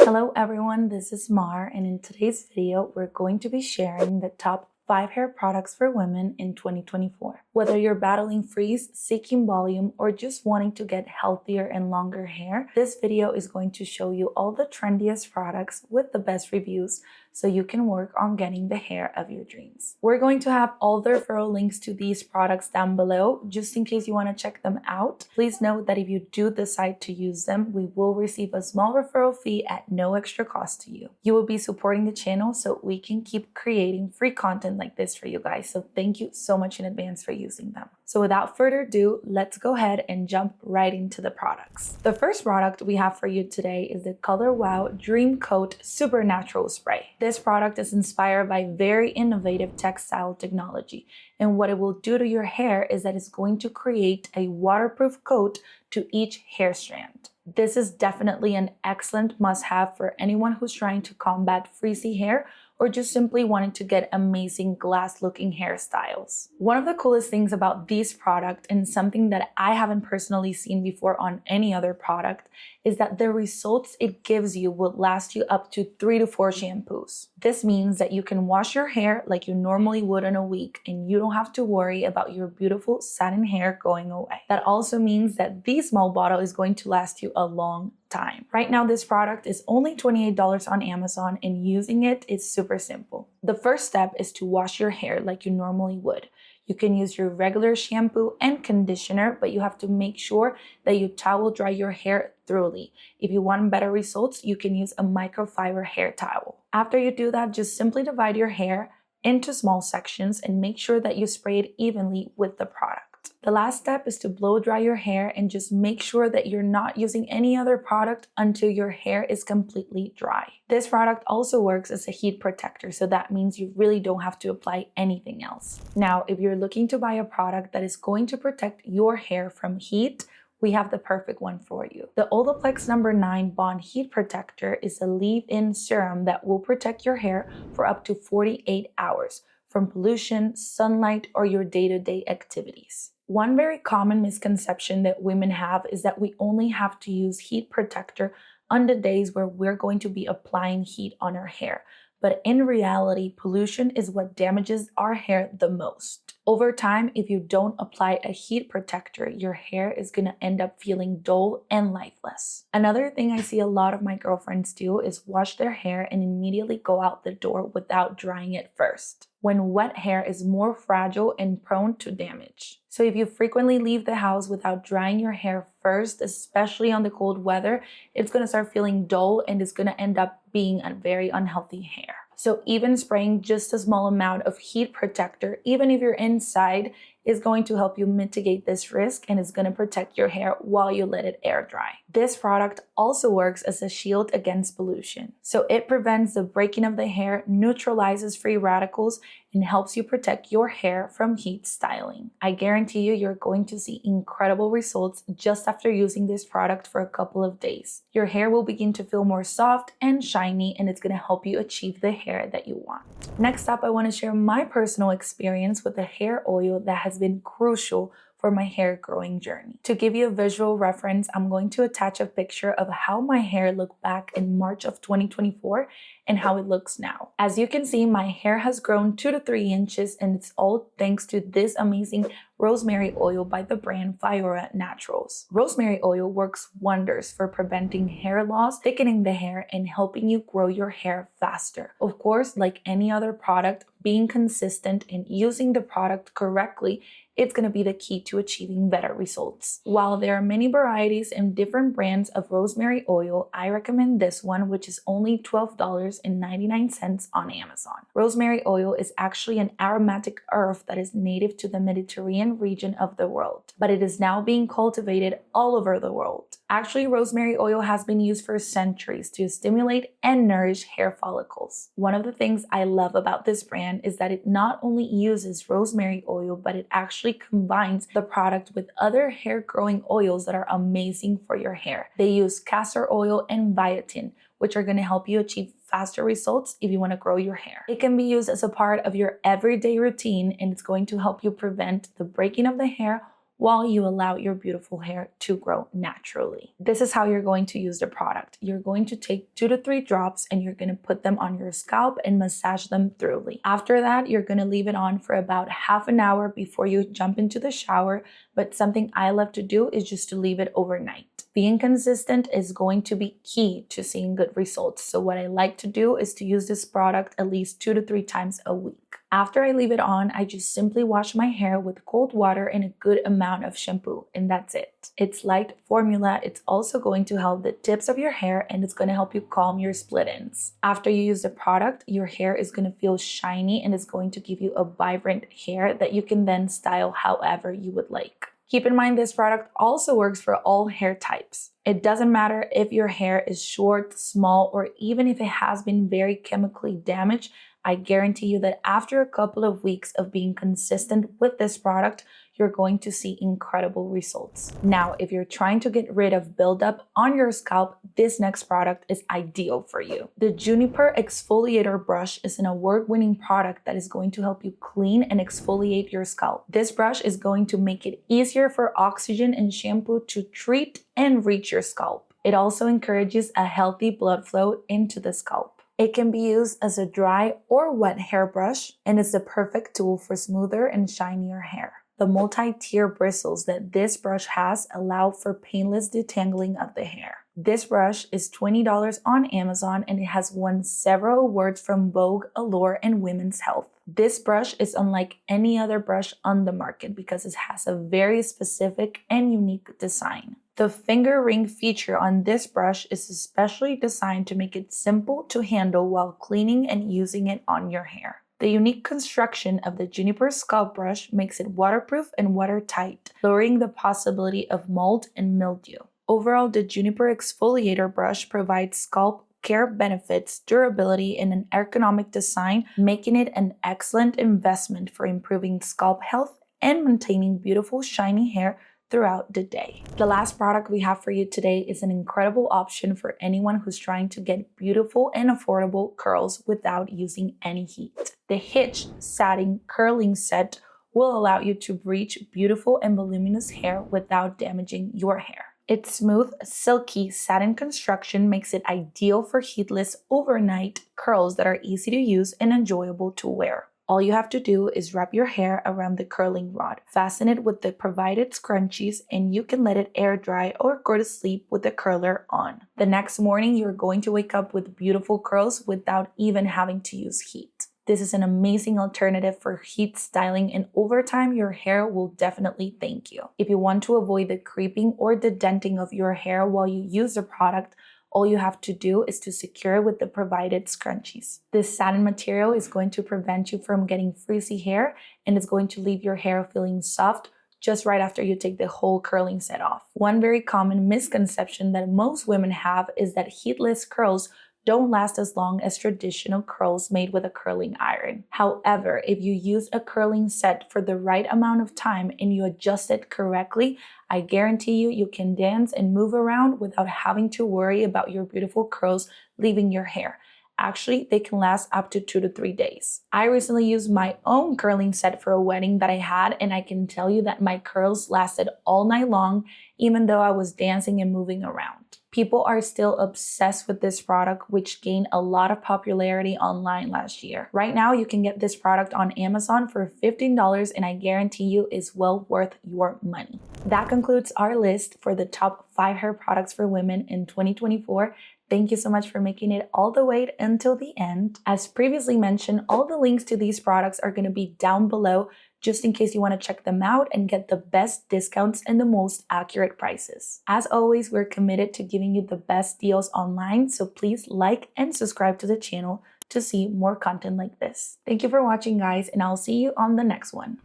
Hello everyone, this is Mar, and in today's video, we're going to be sharing the top 5 hair products for women in 2024. Whether you're battling frizz, seeking volume, or just wanting to get healthier and longer hair, this video is going to show you all the trendiest products with the best reviews so you can work on getting the hair of your dreams. We're going to have all the referral links to these products down below, just in case you want to check them out. Please note that if you do decide to use them, we will receive a small referral fee at no extra cost to you. You will be supporting the channel so we can keep creating free content like this for you guys. So thank you so much in advance for using them. So without further ado, let's go ahead and jump right into the products. The first product we have for you today is the Color Wow Dream Coat Super Natural Spray. This product is inspired by very innovative textile technology, and what it will do to your hair is that it's going to create a waterproof coat to each hair strand. This is definitely an excellent must-have for anyone who's trying to combat frizzy hair or just simply wanting to get amazing glass-looking hairstyles. One of the coolest things about this product, and something that I haven't personally seen before on any other product, is that the results it gives you will last you up to 3 to 4 shampoos. This means that you can wash your hair like you normally would in a week, and you don't have to worry about your beautiful satin hair going away. That also means that this small bottle is going to last you a long time. Right now, this product is only $28 on Amazon, and using it is super simple. The first step is to wash your hair like you normally would. You can use your regular shampoo and conditioner, but you have to make sure that you towel dry your hair thoroughly. If you want better results, you can use a microfiber hair towel. After you do that, just simply divide your hair into small sections and make sure that you spray it evenly with the product. The last step is to blow dry your hair and just make sure that you're not using any other product until your hair is completely dry. This product also works as a heat protector, so that means you really don't have to apply anything else. Now, if you're looking to buy a product that is going to protect your hair from heat, we have the perfect one for you. The Olaplex No. 9 Bond Heat Protector is a leave-in serum that will protect your hair for up to 48 hours from pollution, sunlight, or your day-to-day activities. One very common misconception that women have is that we only have to use heat protector on the days where we're going to be applying heat on our hair. But in reality, pollution is what damages our hair the most. Over time, if you don't apply a heat protector, your hair is going to end up feeling dull and lifeless. Another thing I see a lot of my girlfriends do is wash their hair and immediately go out the door without drying it first, when wet hair is more fragile and prone to damage. So if you frequently leave the house without drying your hair first, especially on the cold weather, it's going to start feeling dull and it's going to end up being a very unhealthy hair. So even spraying just a small amount of heat protector, even if you're inside, is going to help you mitigate this risk and is going to protect your hair while you let it air dry. This product also works as a shield against pollution. So it prevents the breaking of the hair, neutralizes free radicals, and helps you protect your hair from heat styling. I guarantee you're going to see incredible results just after using this product for a couple of days. Your hair will begin to feel more soft and shiny, and it's going to help you achieve the hair that you want. Next up, I want to share my personal experience with a hair oil that has been crucial for my hair growing journey. To give you a visual reference, I'm going to attach a picture of how my hair looked back in March of 2024 and how it looks now. As you can see, my hair has grown 2 to 3 inches, and it's all thanks to this amazing rosemary oil by the brand Fiora Naturals. Rosemary oil works wonders for preventing hair loss, thickening the hair, and helping you grow your hair faster. Of course, like any other product, being consistent and using the product correctly, it's going to be the key to achieving better results. While there are many varieties and different brands of rosemary oil, I recommend this one, which is only $12.99 on Amazon. Rosemary oil is actually an aromatic herb that is native to the Mediterranean region of the world, but it is now being cultivated all over the world. Actually, rosemary oil has been used for centuries to stimulate and nourish hair follicles. One of the things I love about this brand is that it not only uses rosemary oil, but it actually combines the product with other hair growing oils that are amazing for your hair. They use castor oil and biotin, which are going to help you achieve faster results if you want to grow your hair. It can be used as a part of your everyday routine, and it's going to help you prevent the breaking of the hair while you allow your beautiful hair to grow naturally. This is how you're going to use the product. You're going to take 2 to 3 drops and you're going to put them on your scalp and massage them thoroughly. After that, you're going to leave it on for about half an hour before you jump into the shower, but something I love to do is just to leave it overnight. Being consistent is going to be key to seeing good results. So what I like to do is to use this product at least 2 to 3 times a week. After I leave it on, I just simply wash my hair with cold water and a good amount of shampoo, and that's it. It's light formula. It's also going to help the tips of your hair, and it's going to help you calm your split ends. After you use the product, your hair is going to feel shiny and it's going to give you a vibrant hair that you can then style however you would like. Keep in mind, this product also works for all hair types. It doesn't matter if your hair is short, small, or even if it has been very chemically damaged. I guarantee you that after a couple of weeks of being consistent with this product, you're going to see incredible results. Now, if you're trying to get rid of buildup on your scalp, this next product is ideal for you. The Juniper Exfoliator Brush is an award-winning product that is going to help you clean and exfoliate your scalp. This brush is going to make it easier for oxygen and shampoo to treat and reach your scalp. It also encourages a healthy blood flow into the scalp. It can be used as a dry or wet hairbrush, and it's the perfect tool for smoother and shinier hair. The multi-tier bristles that this brush has allow for painless detangling of the hair. This brush is $20 on Amazon, and it has won several awards from Vogue, Allure, and Women's Health. This brush is unlike any other brush on the market because it has a very specific and unique design. The finger ring feature on this brush is especially designed to make it simple to handle while cleaning and using it on your hair. The unique construction of the Juniper scalp brush makes it waterproof and watertight, lowering the possibility of mold and mildew. Overall, the Juniper Exfoliator Brush provides scalp care benefits, durability, and an ergonomic design, making it an excellent investment for improving scalp health and maintaining beautiful, shiny hair throughout the day. The last product we have for you today is an incredible option for anyone who's trying to get beautiful and affordable curls without using any heat. The Kitsch Satin Curling Set will allow you to reach beautiful and voluminous hair without damaging your hair. Its smooth, silky satin construction makes it ideal for heatless overnight curls that are easy to use and enjoyable to wear. All you have to do is wrap your hair around the curling rod, fasten it with the provided scrunchies, and you can let it air dry or go to sleep with the curler on. The next morning, you're going to wake up with beautiful curls without even having to use heat. This is an amazing alternative for heat styling, and over time, your hair will definitely thank you. If you want to avoid the creeping or the denting of your hair while you use the product, all you have to do is to secure it with the provided scrunchies. This satin material is going to prevent you from getting frizzy hair, and it's going to leave your hair feeling soft just right after you take the whole curling set off. One very common misconception that most women have is that heatless curls don't last as long as traditional curls made with a curling iron. However, if you use a curling set for the right amount of time and you adjust it correctly, I guarantee you can dance and move around without having to worry about your beautiful curls leaving your hair. Actually, they can last up to 2 to 3 days. I recently used my own curling set for a wedding that I had, and I can tell you that my curls lasted all night long, even though I was dancing and moving around. People are still obsessed with this product, which gained a lot of popularity online last year. Right now, you can get this product on Amazon for $15, and I guarantee you it's well worth your money. That concludes our list for the top 5 hair products for women in 2024. Thank you so much for making it all the way until the end. As previously mentioned, all the links to these products are going to be down below, just in case you want to check them out and get the best discounts and the most accurate prices. As always, we're committed to giving you the best deals online, so please like and subscribe to the channel to see more content like this. Thank you for watching, guys, and I'll see you on the next one.